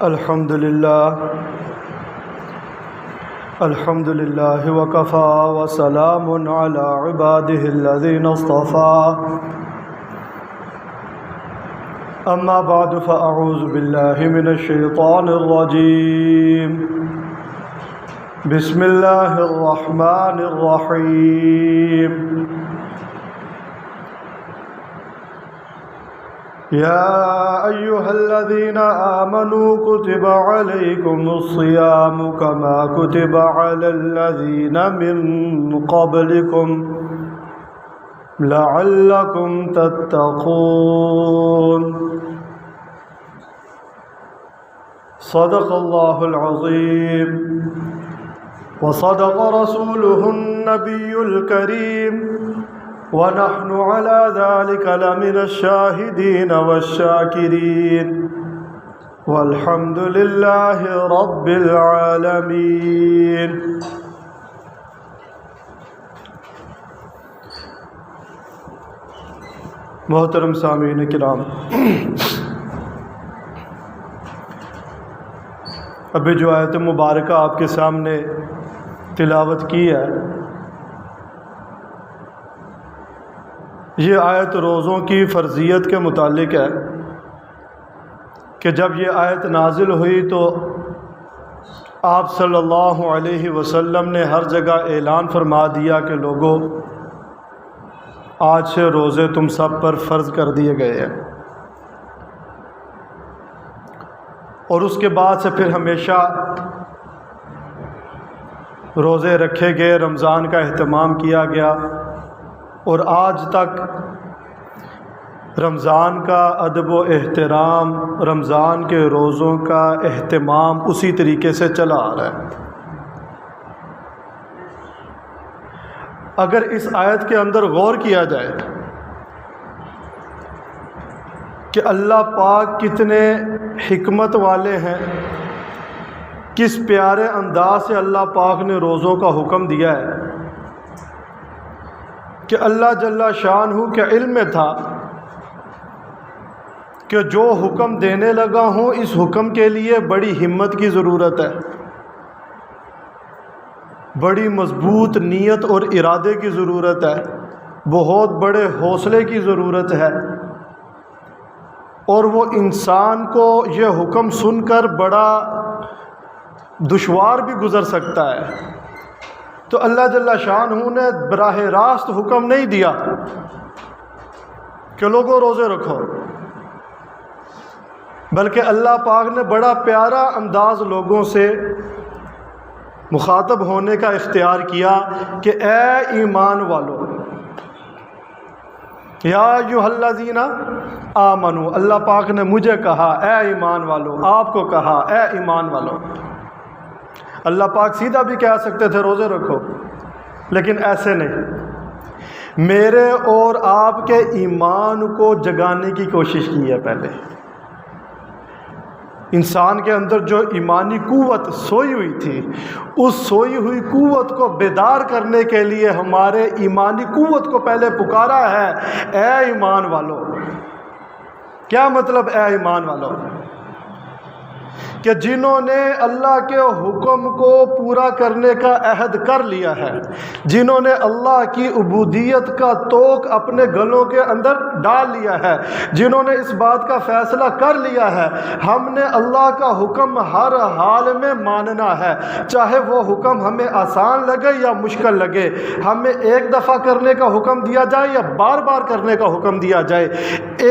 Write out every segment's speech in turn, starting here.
الحمد لله وكفى وسلام على عباده الذين اصطفى أما بعد فأعوذ بالله من الشيطان الرجيم بسم الله الرحمن الرحيم يا أيها الذين آمنوا كتب عليكم الصيام كما كتب على الذين من قبلكم لعلكم تتقون صدق الله العظيم وصدق رسوله النبي الكريم ونحن على ذلك لمن الشاهدين والشاكرين والحمد لله رب العالمين. محترم سامعین کرام، ابھی جو آیت مبارکہ آپ کے سامنے تلاوت کی ہے، یہ آیت روزوں کی فرضیت کے متعلق ہے کہ جب یہ آیت نازل ہوئی تو آپ صلی اللہ علیہ وسلم نے ہر جگہ اعلان فرما دیا کہ لوگوں، آج سے روزے تم سب پر فرض کر دیے گئے ہیں، اور اس کے بعد سے پھر ہمیشہ روزے رکھے گئے، رمضان کا اہتمام کیا گیا، اور آج تک رمضان کا ادب و احترام، رمضان کے روزوں کا اہتمام اسی طریقے سے چلا آ رہا ہے۔ اگر اس آیت کے اندر غور کیا جائے کہ اللہ پاک کتنے حکمت والے ہیں، کس پیارے انداز سے اللہ پاک نے روزوں کا حکم دیا ہے، کہ اللہ جل شانہ کے علم میں تھا کہ جو حکم دینے لگا ہوں اس حکم کے لیے بڑی ہمت کی ضرورت ہے، بڑی مضبوط نیت اور ارادے کی ضرورت ہے، بہت بڑے حوصلے کی ضرورت ہے، اور وہ انسان کو یہ حکم سن کر بڑا دشوار بھی گزر سکتا ہے۔ تو اللہ جل شانہ نے براہ راست حکم نہیں دیا کہ لوگوں روزے رکھو، بلکہ اللہ پاک نے بڑا پیارا انداز لوگوں سے مخاطب ہونے کا اختیار کیا کہ اے ایمان والو، یا ایھا الذین آمنو، اللہ پاک نے مجھے کہا اے ایمان والو، آپ کو کہا اے ایمان والو۔ اللہ پاک سیدھا بھی کہہ سکتے تھے روزے رکھو، لیکن ایسے نہیں، میرے اور آپ کے ایمان کو جگانے کی کوشش کی ہے۔ پہلے انسان کے اندر جو ایمانی قوت سوئی ہوئی تھی، اس سوئی ہوئی قوت کو بیدار کرنے کے لیے ہمارے ایمانی قوت کو پہلے پکارا ہے، اے ایمان والو۔ کیا مطلب اے ایمان والو؟ کہ جنہوں نے اللہ کے حکم کو پورا کرنے کا عہد کر لیا ہے، جنہوں نے اللہ کی عبودیت کا توق اپنے گلوں کے اندر ڈال لیا ہے، جنہوں نے اس بات کا فیصلہ کر لیا ہے ہم نے اللہ کا حکم ہر حال میں ماننا ہے، چاہے وہ حکم ہمیں آسان لگے یا مشکل لگے، ہمیں ایک دفعہ کرنے کا حکم دیا جائے یا بار بار کرنے کا حکم دیا جائے،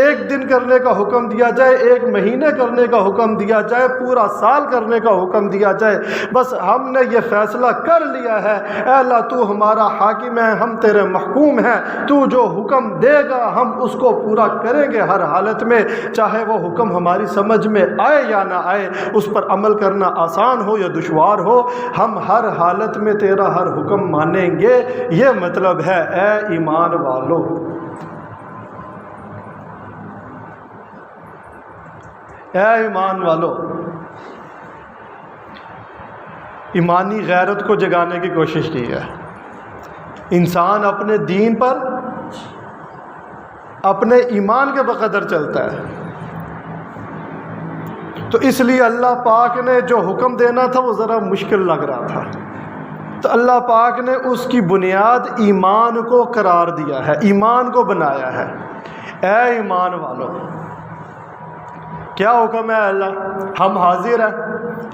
ایک دن کرنے کا حکم دیا جائے، ایک مہینے کرنے کا حکم دیا جائے، پورا سال کرنے کا حکم دیا جائے، بس ہم نے یہ فیصلہ کر لیا ہے، اے اللہ تو ہمارا حاکم ہے، ہم تیرے محکوم ہیں، تو جو حکم دے گا ہم اس کو پورا کریں گے ہر حالت میں، چاہے وہ حکم ہماری سمجھ میں آئے یا نہ آئے، اس پر عمل کرنا آسان ہو یا دشوار ہو، ہم ہر حالت میں تیرا ہر حکم مانیں گے۔ یہ مطلب ہے اے ایمان والو۔ اے ایمان والو، ایمانی غیرت کو جگانے کی کوشش کی ہے۔ انسان اپنے دین پر اپنے ایمان کے بقدر چلتا ہے، تو اس لیے اللہ پاک نے جو حکم دینا تھا وہ ذرا مشکل لگ رہا تھا، تو اللہ پاک نے اس کی بنیاد ایمان کو قرار دیا ہے، ایمان کو بنایا ہے۔ اے ایمان والو، کیا حکم ہے اللہ؟ ہم حاضر ہیں،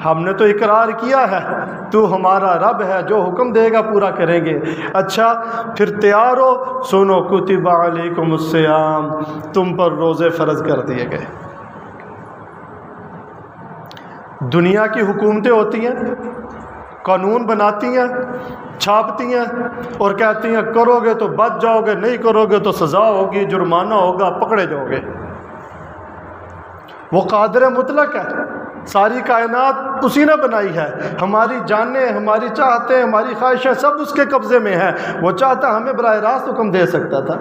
ہم نے تو اقرار کیا ہے تو ہمارا رب ہے، جو حکم دے گا پورا کریں گے۔ اچھا پھر تیار ہو، سنو، کتب علیکم الصیام، تم پر روزے فرض کر دیے گئے۔ دنیا کی حکومتیں ہوتی ہیں، قانون بناتی ہیں، چھاپتی ہیں اور کہتی ہیں کرو گے تو بچ جاؤ گے، نہیں کرو گے تو سزا ہوگی، جرمانہ ہوگا، پکڑے جاؤ گے۔ وہ قادر مطلق ہے، ساری کائنات اسی نے بنائی ہے، ہماری جانیں، ہماری چاہتیں، ہماری خواہشیں سب اس کے قبضے میں ہیں۔ وہ چاہتا ہمیں براہ راست حکم دے سکتا تھا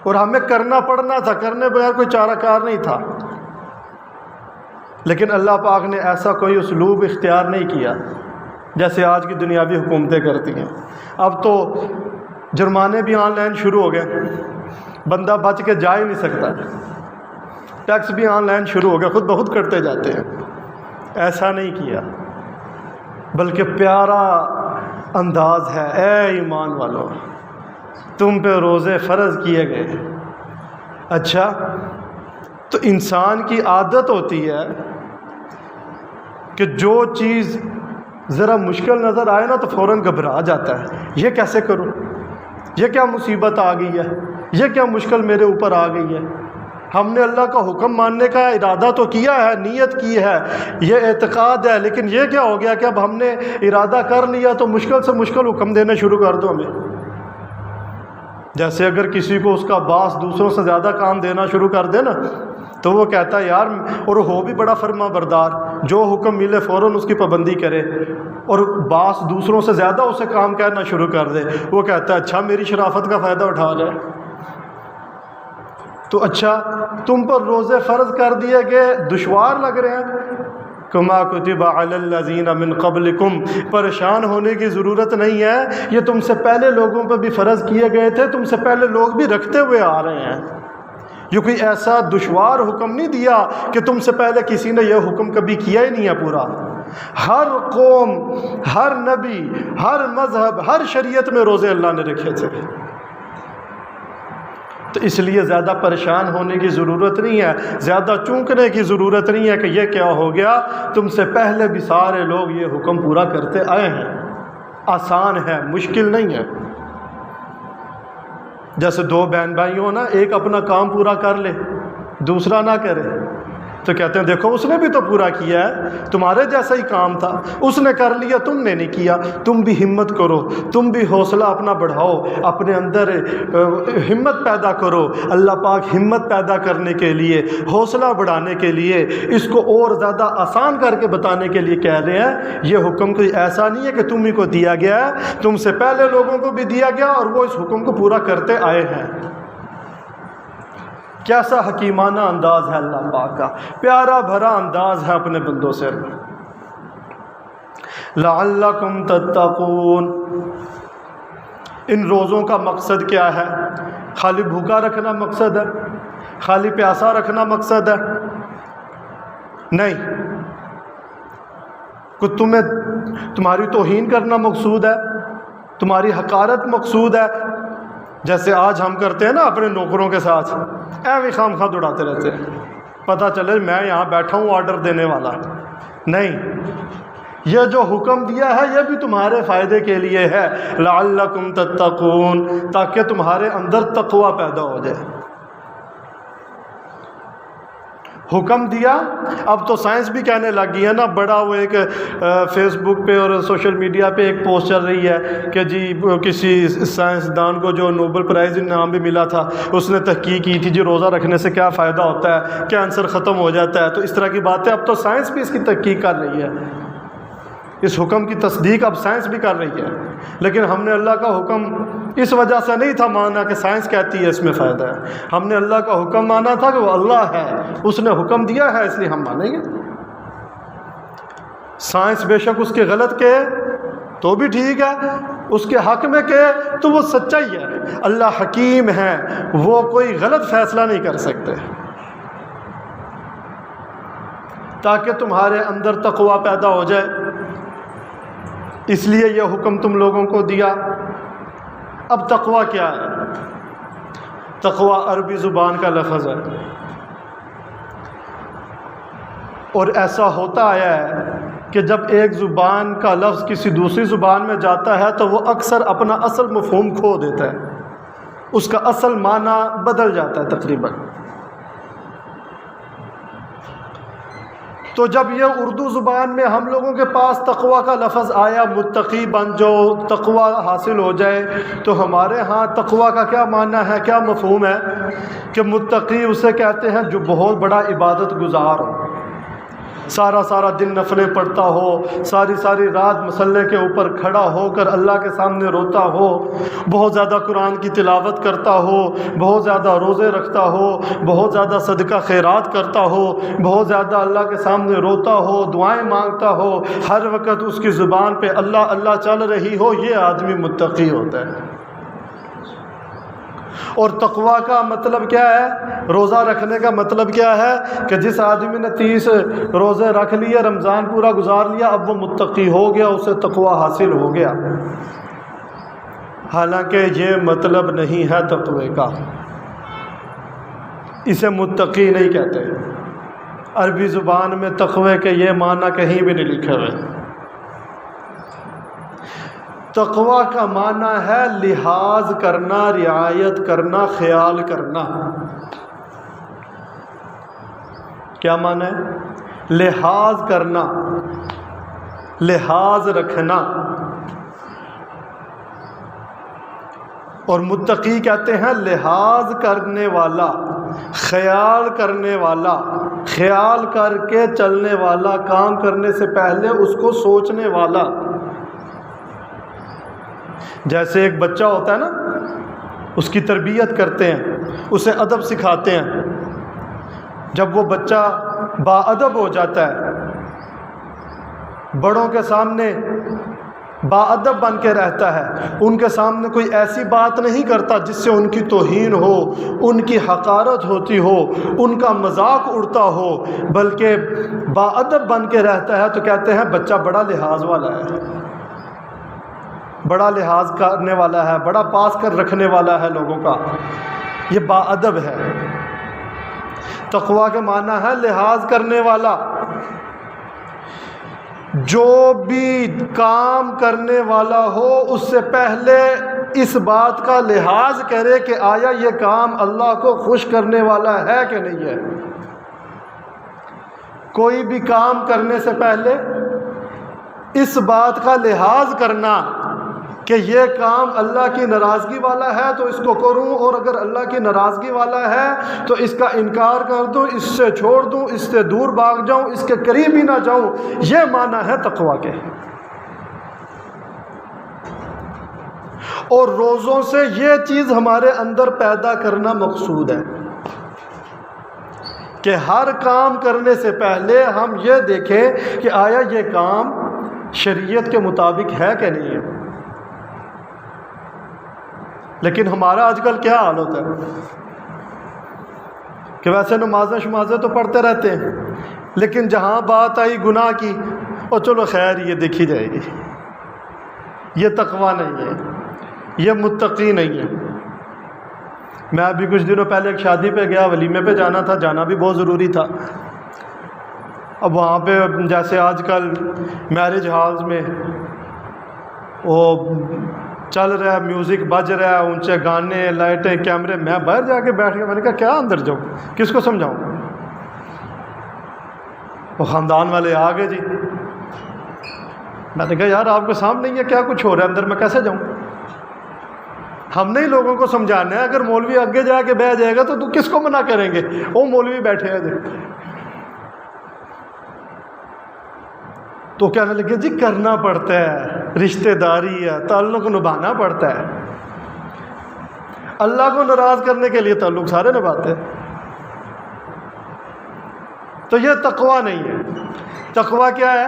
اور ہمیں کرنا پڑنا تھا، کرنے بغیر کوئی چارہ کار نہیں تھا، لیکن اللہ پاک نے ایسا کوئی اسلوب اختیار نہیں کیا جیسے آج کی دنیاوی حکومتیں کرتی ہیں۔ اب تو جرمانے بھی آن لائن شروع ہو گئے، بندہ بچ کے جا ہی نہیں سکتا، ٹیکس بھی آن لائن شروع ہو گیا، خود بخود کرتے جاتے ہیں۔ ایسا نہیں کیا، بلکہ پیارا انداز ہے، اے ایمان والو تم پہ روزے فرض کیے گئے۔ اچھا تو انسان کی عادت ہوتی ہے کہ جو چیز ذرا مشکل نظر آئے نا تو فوراً گھبرا جاتا ہے، یہ کیسے کروں، یہ کیا مصیبت آ گئی ہے، یہ کیا مشکل میرے اوپر آ گئی ہے۔ ہم نے اللہ کا حکم ماننے کا ارادہ تو کیا ہے، نیت کی ہے، یہ اعتقاد ہے، لیکن یہ کیا ہو گیا کہ اب ہم نے ارادہ کر لیا تو مشکل سے مشکل حکم دینا شروع کر دو ہمیں۔ جیسے اگر کسی کو اس کا باس دوسروں سے زیادہ کام دینا شروع کر دے نا تو وہ کہتا ہے یار، اور ہو بھی بڑا فرما بردار، جو حکم ملے فوراً اس کی پابندی کرے، اور باس دوسروں سے زیادہ اسے کام کرنا شروع کر دے، وہ کہتا ہے اچھا میری شرافت کا فائدہ اٹھا جائے۔ تو اچھا تم پر روزے فرض کر دیے گئے، دشوار لگ رہے ہیں، کما کتب علی الذین من قبلکم، پریشان ہونے کی ضرورت نہیں ہے، یہ تم سے پہلے لوگوں پہ بھی فرض کیے گئے تھے، تم سے پہلے لوگ بھی رکھتے ہوئے آ رہے ہیں۔ یہ کوئی ایسا دشوار حکم نہیں دیا کہ تم سے پہلے کسی نے یہ حکم کبھی کیا ہی نہیں ہے پورا۔ ہر قوم، ہر نبی، ہر مذہب، ہر شریعت میں روزے اللہ نے رکھے تھے، تو اس لیے زیادہ پریشان ہونے کی ضرورت نہیں ہے، زیادہ چونکنے کی ضرورت نہیں ہے کہ یہ کیا ہو گیا، تم سے پہلے بھی سارے لوگ یہ حکم پورا کرتے آئے ہیں۔ آسان ہے، مشکل نہیں ہے۔ جیسے دو بہن بھائی ہو نا، ایک اپنا کام پورا کر لے، دوسرا نہ کرے، تو کہتے ہیں دیکھو اس نے بھی تو پورا کیا ہے، تمہارے جیسا ہی کام تھا، اس نے کر لیا تم نے نہیں کیا۔ تم بھی ہمت کرو، تم بھی حوصلہ اپنا بڑھاؤ، اپنے اندر ہمت پیدا کرو۔ اللہ پاک ہمت پیدا کرنے کے لیے، حوصلہ بڑھانے کے لیے، اس کو اور زیادہ آسان کر کے بتانے کے لیے کہہ رہے ہیں یہ حکم کوئی ایسا نہیں ہے کہ تم ہی کو دیا گیا ہے، تم سے پہلے لوگوں کو بھی دیا گیا اور وہ اس حکم کو پورا کرتے آئے ہیں۔ کیسا حکیمانہ انداز ہے اللہ پاک کا، پیارا بھرا انداز ہے اپنے بندوں سے۔ لعلکم تتقون، ان روزوں کا مقصد کیا ہے؟ خالی بھوکا رکھنا مقصد ہے؟ خالی پیاسا رکھنا مقصد ہے؟ نہیں، کہ تمہاری توہین کرنا مقصود ہے، تمہاری حقارت مقصود ہے، جیسے آج ہم کرتے ہیں نا اپنے نوکروں کے ساتھ، ایویں خام خواہ دوڑاتے رہتے ہیں، پتہ چلے میں یہاں بیٹھا ہوں آرڈر دینے والا۔ نہیں، یہ جو حکم دیا ہے یہ بھی تمہارے فائدے کے لیے ہے، لعلکم تتقون، تاکہ تمہارے اندر تقوی پیدا ہو جائے۔ حکم دیا، اب تو سائنس بھی کہنے لگ گئی ہے نا، بڑا وہ ایک فیس بک پہ اور سوشل میڈیا پہ ایک پوسٹ چل رہی ہے کہ جی کسی سائنسدان کو جو نوبل پرائز انعام بھی ملا تھا، اس نے تحقیق کی تھی جی روزہ رکھنے سے کیا فائدہ ہوتا ہے، کینسر ختم ہو جاتا ہے، تو اس طرح کی باتیں اب تو سائنس بھی اس کی تحقیق کر رہی ہے، اس حکم کی تصدیق اب سائنس بھی کر رہی ہے۔ لیکن ہم نے اللہ کا حکم اس وجہ سے نہیں تھا مانا کہ سائنس کہتی ہے اس میں فائدہ ہے، ہم نے اللہ کا حکم مانا تھا کہ وہ اللہ ہے، اس نے حکم دیا ہے، اس لیے ہم مانیں گے۔ سائنس بے شک اس کے غلط کہے تو بھی ٹھیک ہے، اس کے حق میں کہے تو وہ سچائی ہے، اللہ حکیم ہے، وہ کوئی غلط فیصلہ نہیں کر سکتے۔ تاکہ تمہارے اندر تقوی پیدا ہو جائے، اس لیے یہ حکم تم لوگوں کو دیا۔ اب تقوی کیا ہے؟ تقوی عربی زبان کا لفظ ہے، اور ایسا ہوتا آیا ہے کہ جب ایک زبان کا لفظ کسی دوسری زبان میں جاتا ہے تو وہ اکثر اپنا اصل مفہوم کھو دیتا ہے، اس کا اصل معنی بدل جاتا ہے تقریباً۔ تو جب یہ اردو زبان میں ہم لوگوں کے پاس تقوی کا لفظ آیا، متقی بن جاؤ، تقوی حاصل ہو جائے، تو ہمارے ہاں تقوی کا کیا معنی ہے، کیا مفہوم ہے کہ متقی اسے کہتے ہیں جو بہت بڑا عبادت گزار ہو، سارا دن نفلیں پڑھتا ہو، ساری رات مصلی کے اوپر کھڑا ہو کر اللہ کے سامنے روتا ہو، بہت زیادہ قرآن کی تلاوت کرتا ہو، بہت زیادہ روزے رکھتا ہو، بہت زیادہ صدقہ خیرات کرتا ہو، بہت زیادہ اللہ کے سامنے روتا ہو، دعائیں مانگتا ہو، ہر وقت اس کی زبان پہ اللہ اللہ چل رہی ہو، یہ آدمی متقی ہوتا ہے۔ اور تقوی کا مطلب کیا ہے؟ روزہ رکھنے کا مطلب کیا ہے کہ جس آدمی نے 30 روزے رکھ لیے، رمضان پورا گزار لیا، اب وہ متقی ہو گیا، اسے تقوی حاصل ہو گیا۔ حالانکہ یہ مطلب نہیں ہے تقوی کا، اسے متقی نہیں کہتے۔ عربی زبان میں تقوی کے یہ معنی کہیں بھی نہیں لکھے ہوئے۔ تقوی کا معنی ہے لحاظ کرنا، رعایت کرنا، خیال کرنا۔ کیا معنی ہے؟ لحاظ کرنا، لحاظ رکھنا۔ اور متقی کہتے ہیں لحاظ کرنے والا، خیال کرنے والا، خیال کر کے چلنے والا، کام کرنے سے پہلے اس کو سوچنے والا۔ جیسے ایک بچہ ہوتا ہے نا، اس کی تربیت کرتے ہیں، اسے ادب سکھاتے ہیں۔ جب وہ بچہ باادب ہو جاتا ہے، بڑوں کے سامنے باادب بن کے رہتا ہے، ان کے سامنے کوئی ایسی بات نہیں کرتا جس سے ان کی توہین ہو، ان کی حقارت ہوتی ہو، ان کا مذاق اڑتا ہو، بلکہ باادب بن کے رہتا ہے، تو کہتے ہیں بچہ بڑا لحاظ والا ہے، بڑا لحاظ کرنے والا ہے، بڑا پاس کر رکھنے والا ہے لوگوں کا، یہ باادب ہے۔ تقوی کے معنی ہے لحاظ کرنے والا۔ جو بھی کام کرنے والا ہو اس سے پہلے اس بات کا لحاظ کرے کہ آیا یہ کام اللہ کو خوش کرنے والا ہے کہ نہیں ہے۔ کوئی بھی کام کرنے سے پہلے اس بات کا لحاظ کرنا کہ یہ کام اللہ کی ناراضگی والا ہے تو اس کو کروں، اور اگر اللہ کی ناراضگی والا ہے تو اس کا انکار کر دوں، اس سے چھوڑ دوں، اس سے دور بھاگ جاؤں، اس کے قریب ہی نہ جاؤں۔ یہ معنی ہے تقوی کے۔ اور روزوں سے یہ چیز ہمارے اندر پیدا کرنا مقصود ہے کہ ہر کام کرنے سے پہلے ہم یہ دیکھیں کہ آیا یہ کام شریعت کے مطابق ہے کہ نہیں ہے۔ لیکن ہمارا آج کل کیا حال ہوتا ہے کہ ویسے نمازیں شمازیں تو پڑھتے رہتے ہیں، لیکن جہاں بات آئی گناہ کی، اور چلو خیر یہ دیکھی جائے گی، یہ تقوی نہیں ہے، یہ متقی نہیں ہے۔ میں ابھی کچھ دنوں پہلے ایک شادی پہ گیا، ولیمے پہ جانا تھا، جانا بھی بہت ضروری تھا۔ اب وہاں پہ جیسے آج کل میرج ہالز میں وہ چل رہا ہے، میوزک بج رہا ہے، اونچے گانے، لائٹیں، کیمرے، میں باہر جا کے بیٹھ کے میں نے کہا کیا اندر جاؤں، کس کو سمجھاؤں؟ وہ خاندان والے آ گئے جی، میں نے کہا یار آپ کو سامنے نہیں ہے کیا کچھ ہو رہا ہے اندر، میں کیسے جاؤں؟ ہم نے ہی لوگوں کو سمجھانا ہے، اگر مولوی آگے جا کے بیٹھ جائے گا تو کس کو منع کریں گے؟ وہ مولوی بیٹھے ہیں جی۔ تو کہنے لگے جی کرنا پڑتا ہے، رشتہ داری ہے، تعلق نبھانا پڑتا ہے، اللہ کو ناراض کرنے کے لیے تعلق سارے نبھاتے ہیں۔ تو یہ تقوی نہیں ہے۔ تقوی کیا ہے؟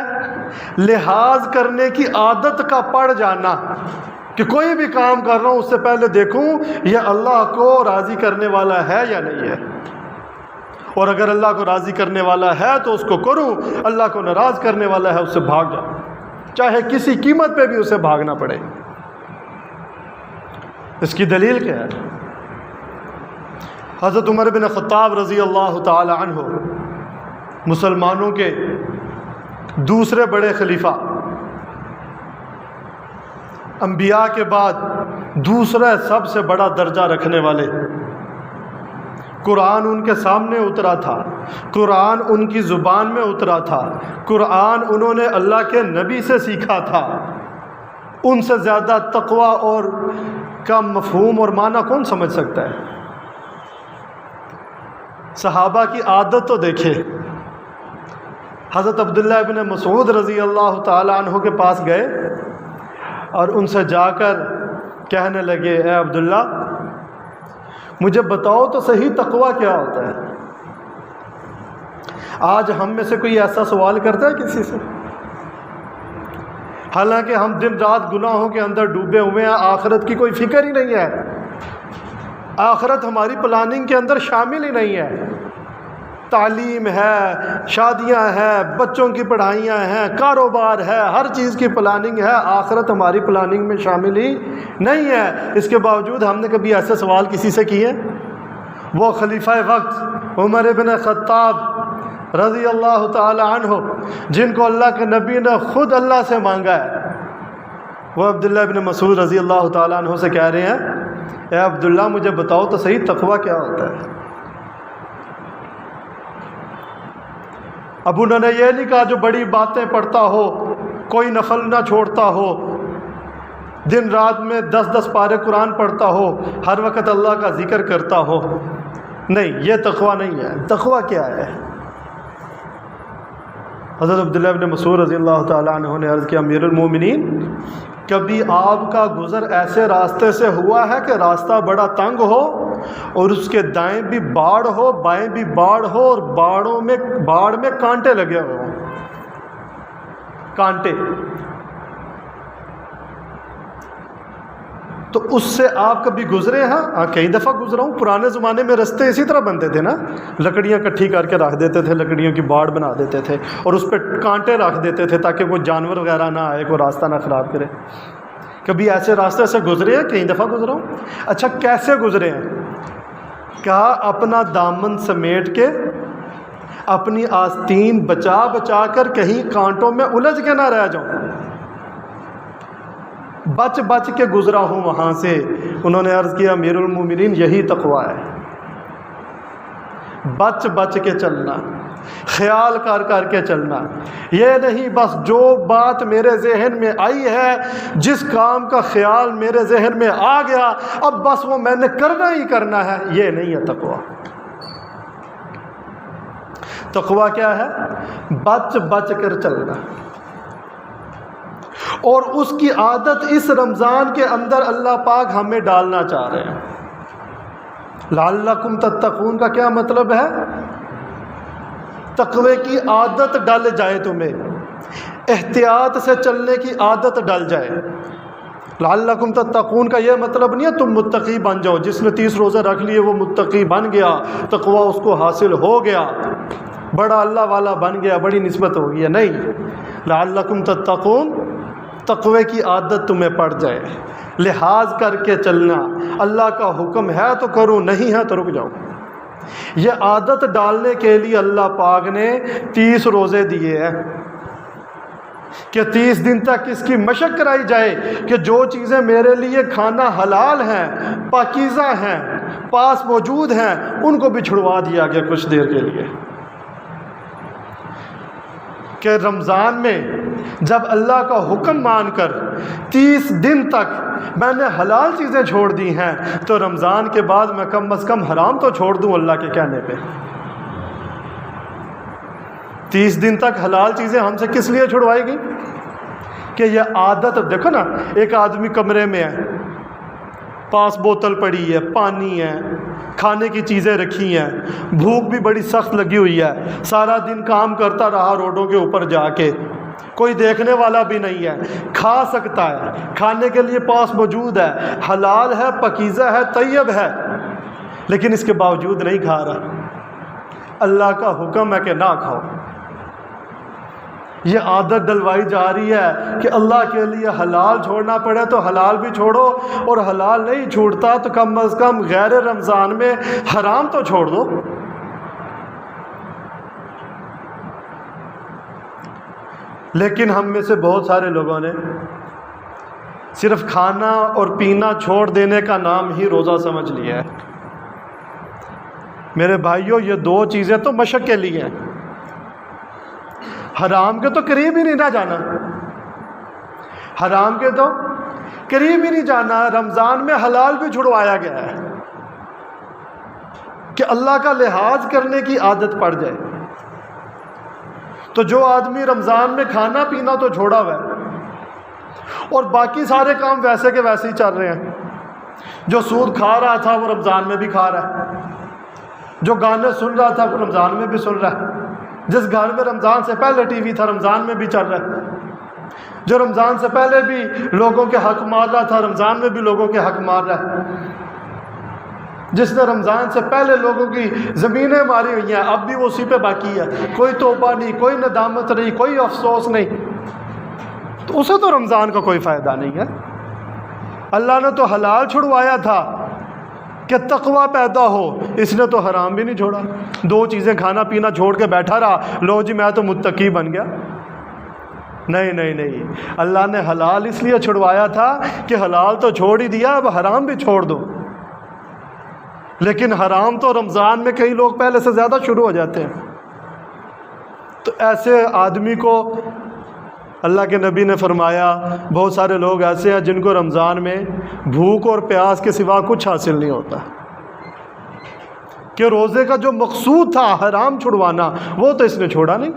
لحاظ کرنے کی عادت کا پڑ جانا، کہ کوئی بھی کام کر رہا ہوں اس سے پہلے دیکھوں یہ اللہ کو راضی کرنے والا ہے یا نہیں ہے، اور اگر اللہ کو راضی کرنے والا ہے تو اس کو کروں، اللہ کو ناراض کرنے والا ہے اس سے بھاگ جاؤں، چاہے کسی قیمت پہ بھی اسے بھاگنا پڑے۔ اس کی دلیل کیا ہے؟ حضرت عمر بن خطاب رضی اللہ تعالی عنہ مسلمانوں کے دوسرے بڑے خلیفہ، انبیاء کے بعد دوسرا سب سے بڑا درجہ رکھنے والے، قرآن ان کے سامنے اترا تھا، قرآن ان کی زبان میں اترا تھا، قرآن انہوں نے اللہ کے نبی سے سیکھا تھا، ان سے زیادہ تقوی اور کا مفہوم اور معنی کون سمجھ سکتا ہے؟ صحابہ کی عادت تو دیکھے، حضرت عبداللہ ابن مسعود رضی اللہ تعالی عنہ کے پاس گئے اور ان سے جا کر کہنے لگے، اے عبداللہ مجھے بتاؤ تو صحیح تقوی کیا ہوتا ہے؟ آج ہم میں سے کوئی ایسا سوال کرتا ہے کسی سے؟ حالانکہ ہم دن رات گناہوں کے اندر ڈوبے ہوئے ہیں، آخرت کی کوئی فکر ہی نہیں ہے، آخرت ہماری پلاننگ کے اندر شامل ہی نہیں ہے۔ تعلیم ہے، شادیاں ہیں، بچوں کی پڑھائیاں ہیں، کاروبار ہے، ہر چیز کی پلاننگ ہے، آخرت ہماری پلاننگ میں شامل ہی نہیں ہے۔ اس کے باوجود ہم نے کبھی ایسے سوال کسی سے کیے؟ وہ خلیفہ وقت عمر بن خطاب رضی اللہ تعالی عنہ، جن کو اللہ کے نبی نے خود اللہ سے مانگا ہے، وہ عبداللہ ابن مسعود رضی اللہ تعالی عنہ سے کہہ رہے ہیں، اے عبداللہ مجھے بتاؤ تو صحیح تقوی کیا ہوتا ہے؟ اب انہوں نے یہ نہیں کہا جو بڑی باتیں پڑھتا ہو، کوئی نفل نہ چھوڑتا ہو، دن رات میں 10 پارے قرآن پڑھتا ہو، ہر وقت اللہ کا ذکر کرتا ہو۔ نہیں، یہ تقوی نہیں ہے۔ تقوی کیا ہے؟ حضرت عبداللہ ابن مسعود رضی اللہ تعالیٰ عنہ نے عرض کیا، امیر المومنین کبھی آپ کا گزر ایسے راستے سے ہوا ہے کہ راستہ بڑا تنگ ہو اور اس کے دائیں بھی باڑ ہو، بائیں بھی باڑ ہو، اور باڑ میں کانٹے لگے ہوئے ہوں؟ کانٹے، تو اس سے آپ کبھی گزرے ہیں؟ ہاں، کئی دفعہ گزرا ہوں۔ پرانے زمانے میں رستے اسی طرح بنتے تھے نا، لکڑیاں کٹھی کر کے رکھ دیتے تھے، لکڑیوں کی باڑ بنا دیتے تھے اور اس پہ کانٹے رکھ دیتے تھے تاکہ کوئی جانور وغیرہ نہ آئے، کوئی راستہ نہ خراب کرے۔ کبھی ایسے راستے سے گزرے ہیں؟ کئی دفعہ گزرا ہوں۔ اچھا، کیسے گزرے ہیں؟ کہا اپنا دامن سمیٹ کے، اپنی آستین بچا بچا کر کہیں کانٹوں میں الجھ کے نہ رہ جاؤں، بچ بچ کے گزرا ہوں وہاں سے۔ انہوں نے عرض کیا، امیر المومنین یہی تقوی ہے، بچ بچ کے چلنا، خیال کر کر کے چلنا۔ یہ نہیں بس جو بات میرے ذہن میں آئی ہے، جس کام کا خیال میرے ذہن میں آ گیا، اب بس وہ میں نے کرنا ہی کرنا ہے، یہ نہیں ہے تقوی۔ تقوی کیا ہے؟ بچ بچ کر چلنا۔ اور اس کی عادت اس رمضان کے اندر اللہ پاک ہمیں ڈالنا چاہ رہے ہیں۔ لعلکم تتقون کا کیا مطلب ہے؟ تقوی کی عادت ڈال جائے، تمہیں احتیاط سے چلنے کی عادت ڈال جائے۔ لعلکم تتقون کا یہ مطلب نہیں ہے تم متقی بن جاؤ، جس نے 30 روزے رکھ لیے وہ متقی بن گیا، تقوی اس کو حاصل ہو گیا، بڑا اللہ والا بن گیا، بڑی نسبت ہو گئی۔ نہیں، لعلکم تتقون تقوی کی عادت تمہیں پڑ جائے، لحاظ کر کے چلنا، اللہ کا حکم ہے تو کرو، نہیں ہے تو رک جاؤ۔ یہ عادت ڈالنے کے لیے اللہ پاک نے 30 روزے دیے ہیں کہ 30 دن تک اس کی مشق کرائی جائے کہ جو چیزیں میرے لیے کھانا حلال ہیں، پاکیزہ ہیں، پاس موجود ہیں، ان کو بھی چھڑوا دیا گیا کچھ دیر کے لیے۔ کہ رمضان میں جب اللہ کا حکم مان کر 30 دن تک میں نے حلال چیزیں چھوڑ دی ہیں، تو رمضان کے بعد میں کم از کم حرام تو چھوڑ دوں اللہ کے کہنے پہ۔ 30 دن تک حلال چیزیں ہم سے کس لیے چھڑوائی گئی؟ کہ یہ عادت، دیکھو نا، ایک آدمی کمرے میں ہے، پاس بوتل پڑی ہے، پانی ہے، کھانے کی چیزیں رکھی ہیں، بھوک بھی بڑی سخت لگی ہوئی ہے، سارا دن کام کرتا رہا روڈوں کے اوپر جا کے، کوئی دیکھنے والا بھی نہیں ہے، کھا سکتا ہے، کھانے کے لیے پاس موجود ہے، حلال ہے، پاکیزہ ہے، طیب ہے، لیکن اس کے باوجود نہیں کھا رہا۔ اللہ کا حکم ہے کہ نہ کھاؤ۔ یہ عادت ڈلوائی جا رہی ہے کہ اللہ کے لیے حلال چھوڑنا پڑے تو حلال بھی چھوڑو، اور حلال نہیں چھوڑتا تو کم از کم غیر رمضان میں حرام تو چھوڑ دو۔ لیکن ہم میں سے بہت سارے لوگوں نے صرف کھانا اور پینا چھوڑ دینے کا نام ہی روزہ سمجھ لیا ہے۔ میرے بھائیوں، یہ دو چیزیں تو مشق کے لیے ہیں، حرام کے تو قریب ہی نہیں نہ جانا، حرام کے تو قریب ہی نہیں جانا۔ رمضان میں حلال بھی چھڑوایا گیا ہے کہ اللہ کا لحاظ کرنے کی عادت پڑ جائے۔ تو جو آدمی رمضان میں کھانا پینا تو چھوڑا ہوا ہے اور باقی سارے کام ویسے کے ویسے ہی چل رہے ہیں، جو سود کھا رہا تھا وہ رمضان میں بھی کھا رہا ہے، جو گانے سن رہا تھا وہ رمضان میں بھی سن رہا ہے، جس گھر میں رمضان سے پہلے ٹی وی تھا رمضان میں بھی چل رہا ہے، جو رمضان سے پہلے بھی لوگوں کے حق مار رہا تھا رمضان میں بھی لوگوں کے حق مار رہا ہے، جس نے رمضان سے پہلے لوگوں کی زمینیں ماری ہوئی ہیں اب بھی وہ اسی پہ باقی ہے، کوئی توبہ نہیں، کوئی ندامت نہیں، کوئی افسوس نہیں، تو اسے تو رمضان کا کوئی فائدہ نہیں ہے۔ اللہ نے تو حلال چھڑوایا تھا کہ تقوی پیدا ہو، اس نے تو حرام بھی نہیں چھوڑا۔ دو چیزیں کھانا پینا چھوڑ کے بیٹھا رہا، لو جی میں تو متقی بن گیا۔ نہیں نہیں نہیں، اللہ نے حلال اس لیے چھڑوایا تھا کہ حلال تو چھوڑ ہی دیا، اب حرام بھی چھوڑ دو۔ لیکن حرام تو رمضان میں کئی لوگ پہلے سے زیادہ شروع ہو جاتے ہیں۔ تو ایسے آدمی کو اللہ کے نبی نے فرمایا، بہت سارے لوگ ایسے ہیں جن کو رمضان میں بھوک اور پیاس کے سوا کچھ حاصل نہیں ہوتا، کہ روزے کا جو مقصود تھا حرام چھڑوانا وہ تو اس نے چھوڑا نہیں،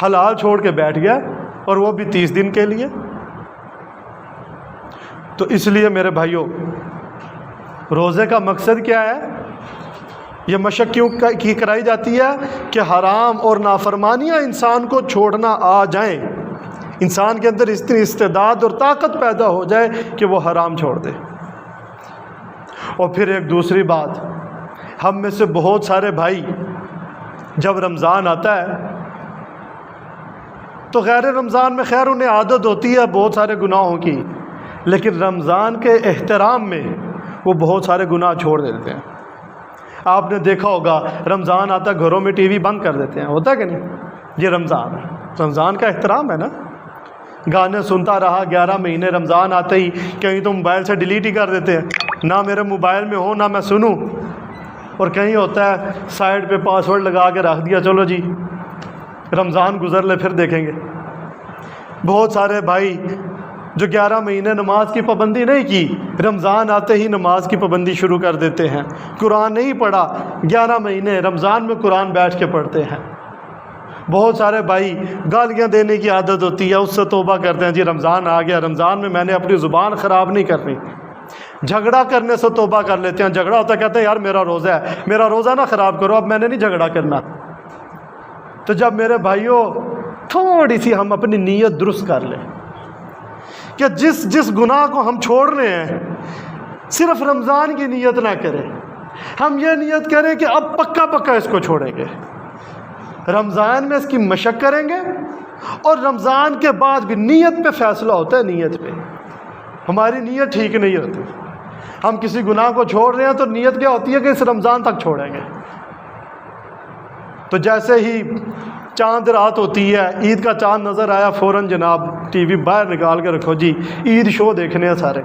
حلال چھوڑ کے بیٹھ گیا، اور وہ بھی 30 دن کے لیے۔ تو اس لیے میرے بھائیوں، روزے کا مقصد کیا ہے؟ یہ مشق کیوں کی کرائی جاتی ہے کہ حرام اور نافرمانیاں انسان کو چھوڑنا آ جائیں، انسان کے اندر اتنی استعداد اور طاقت پیدا ہو جائے کہ وہ حرام چھوڑ دے۔ اور پھر ایک دوسری بات، ہم میں سے بہت سارے بھائی جب رمضان آتا ہے تو غیر رمضان میں خیر انہیں عادت ہوتی ہے بہت سارے گناہوں کی، لیکن رمضان کے احترام میں وہ بہت سارے گناہ چھوڑ دیتے ہیں۔ آپ نے دیکھا ہوگا رمضان آتا گھروں میں ٹی وی بند کر دیتے ہیں، ہوتا ہے کہ نہیں؟ یہ رمضان کا احترام ہے نا۔ گانے سنتا رہا 11 مہینے، رمضان آتے ہی کہیں تو موبائل سے ڈیلیٹ ہی کر دیتے ہیں، نہ میرے موبائل میں ہو نہ میں سنوں، اور کہیں ہوتا ہے سائڈ پہ پاسورڈ لگا کے رکھ دیا، چلو جی رمضان گزر لے پھر دیکھیں گے۔ بہت سارے بھائی جو 11 مہینے نماز کی پابندی نہیں کی، رمضان آتے ہی نماز کی پابندی شروع کر دیتے ہیں، قرآن نہیں پڑھا 11 مہینے، رمضان میں قرآن بیٹھ کے پڑھتے ہیں۔ بہت سارے بھائی گالیاں دینے کی عادت ہوتی ہے، اس سے توبہ کرتے ہیں، جی رمضان آ گیا، رمضان میں نے اپنی زبان خراب نہیں کرنی۔ جھگڑا کرنے سے توبہ کر لیتے ہیں، جھگڑا ہوتا ہے کہتے ہیں یار میرا روزہ ہے، میرا روزہ نہ خراب کرو، اب میں نے نہیں جھگڑا کرنا۔ تو جب میرے بھائیوں تھوڑی سی ہم اپنی نیت درست کر لیں کہ جس گناہ کو ہم چھوڑ رہے ہیں صرف رمضان کی نیت نہ کریں، ہم یہ نیت کریں کہ اب پکا اس کو چھوڑیں گے، رمضان میں اس کی مشق کریں گے، اور رمضان کے بعد بھی نیت پہ فیصلہ ہوتا ہے، نیت پہ ہماری نیت ٹھیک نہیں ہوتی۔ ہم کسی گناہ کو چھوڑ رہے ہیں تو نیت کیا ہوتی ہے کہ اس رمضان تک چھوڑیں گے۔ تو جیسے ہی چاند رات ہوتی ہے، عید کا چاند نظر آیا، فوراً جناب ٹی وی باہر نکال کے رکھو جی عید شو دیکھنے ہیں سارے،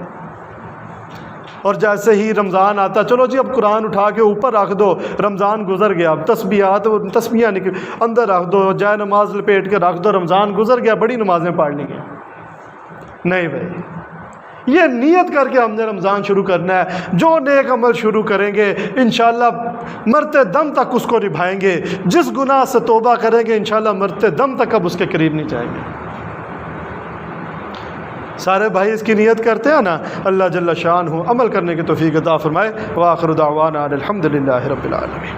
اور جیسے ہی رمضان آتا چلو جی اب قرآن اٹھا کے اوپر رکھ دو، رمضان گزر گیا، اب تسبیحات نکل اندر رکھ دو، جائے نماز لپیٹ کے رکھ دو، رمضان گزر گیا، بڑی نمازیں پڑھ لی ہیں۔ نہیں بھائی، یہ نیت کر کے ہم نے رمضان شروع کرنا ہے، جو نیک عمل شروع کریں گے انشاءاللہ مرتے دم تک اس کو نبھائیں گے، جس گناہ سے توبہ کریں گے انشاءاللہ مرتے دم تک اب اس کے قریب نہیں جائیں گے۔ سارے بھائی اس کی نیت کرتے ہیں نا، اللہ جل شانہ عمل کرنے کی توفیق عطا فرمائے۔ وآخر دعوانا الحمدللہ رب العالمین۔